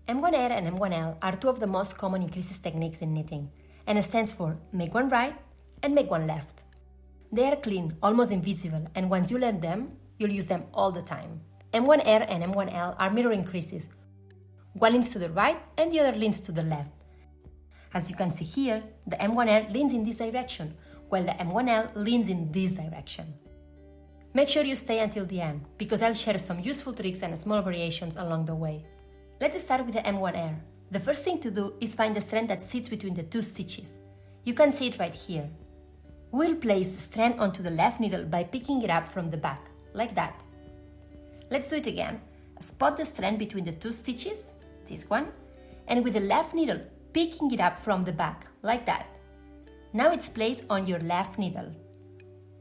M1R and M1L are two of the most common increases techniques in knitting, and it stands for make one right and make one left. They are clean, almost invisible, and once you learn them, you'll use them all the time. M1R and M1L are mirror increases. One leans to the right and the other leans to the left. As you can see here, the M1R leans in this direction, while the M1L leans in this direction. Make sure you stay until the end, because I'll share some useful tricks and small variations along the way. Let's start with the M1R. The first thing to do is find the strand that sits between the two stitches. You can see it right here. We'll place the strand onto the left needle by picking it up from the back, like that. Let's do it again. Spot the strand between the two stitches, this one, and with the left needle, picking it up from the back, like that. Now it's placed on your left needle.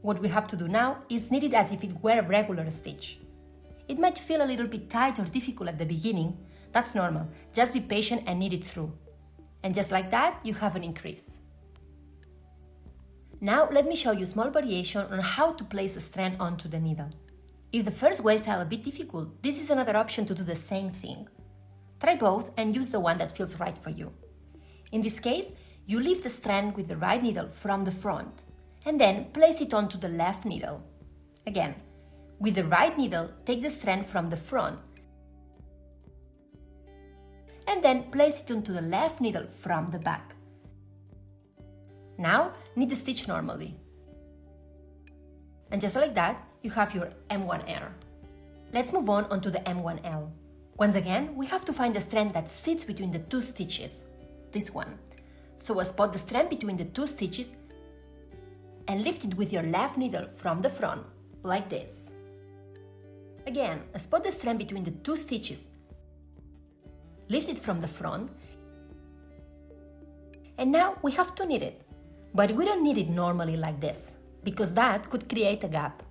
What we have to do now is knit it as if it were a regular stitch. It might feel a little bit tight or difficult at the beginning. That's normal. Just be patient and knit it through. And just like that, you have an increase. Now let me show you a small variation on how to place a strand onto the needle. If the first way felt a bit difficult, this is another option to do the same thing. Try both and use the one that feels right for you. In this case, you lift the strand with the right needle from the front and then place it onto the left needle. Again, with the right needle, take the strand from the front and then place it onto the left needle from the back. Now, knit the stitch normally. And just like that, you have your M1R. Let's move on onto the M1L. Once again, we have to find the strand that sits between the two stitches, this one. So spot the strand between the two stitches and lift it with your left needle from the front, like this. Again, spot the strand between the two stitches, lift it from the front, and now we have to knit it. But we don't knit it normally like this, because that could create a gap.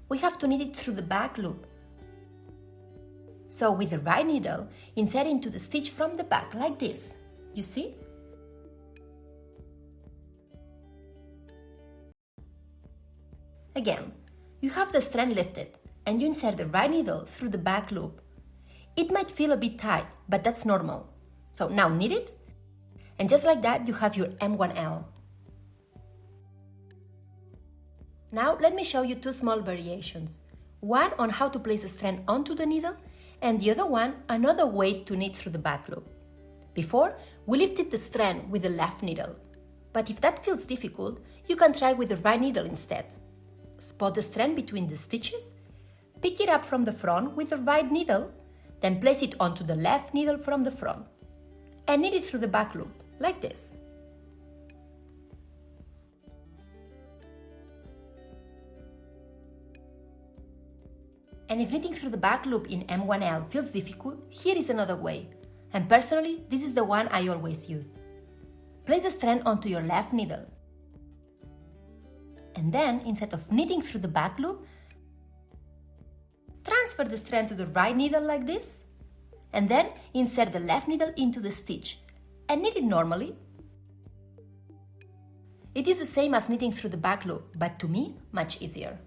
We have to knit it through the back loop. So with the right needle, insert into the stitch from the back, like this. You see? Again, you have the strand lifted, and you insert the right needle through the back loop. It might feel a bit tight, but that's normal. So now knit it, and just like that, you have your M1L. Now let me show you two small variations. One on how to place a strand onto the needle, and the other one another way to knit through the back loop. Before, we lifted the strand with the left needle. But if that feels difficult, you can try with the right needle instead. Spot the strand between the stitches, pick it up from the front with the right needle, then place it onto the left needle from the front, and knit it through the back loop, like this. And if knitting through the back loop in M1L feels difficult, here is another way. And personally, this is the one I always use. Place the strand onto your left needle. And then, instead of knitting through the back loop, transfer the strand to the right needle like this, and then insert the left needle into the stitch and knit it normally. It is the same as knitting through the back loop, but to me, much easier.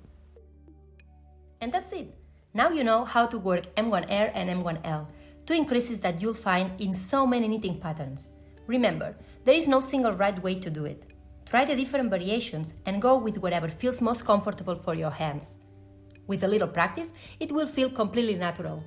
And that's it. Now you know how to work M1R and M1L, two increases that you'll find in so many knitting patterns. Remember, there is no single right way to do it. Try the different variations and go with whatever feels most comfortable for your hands. With a little practice, it will feel completely natural.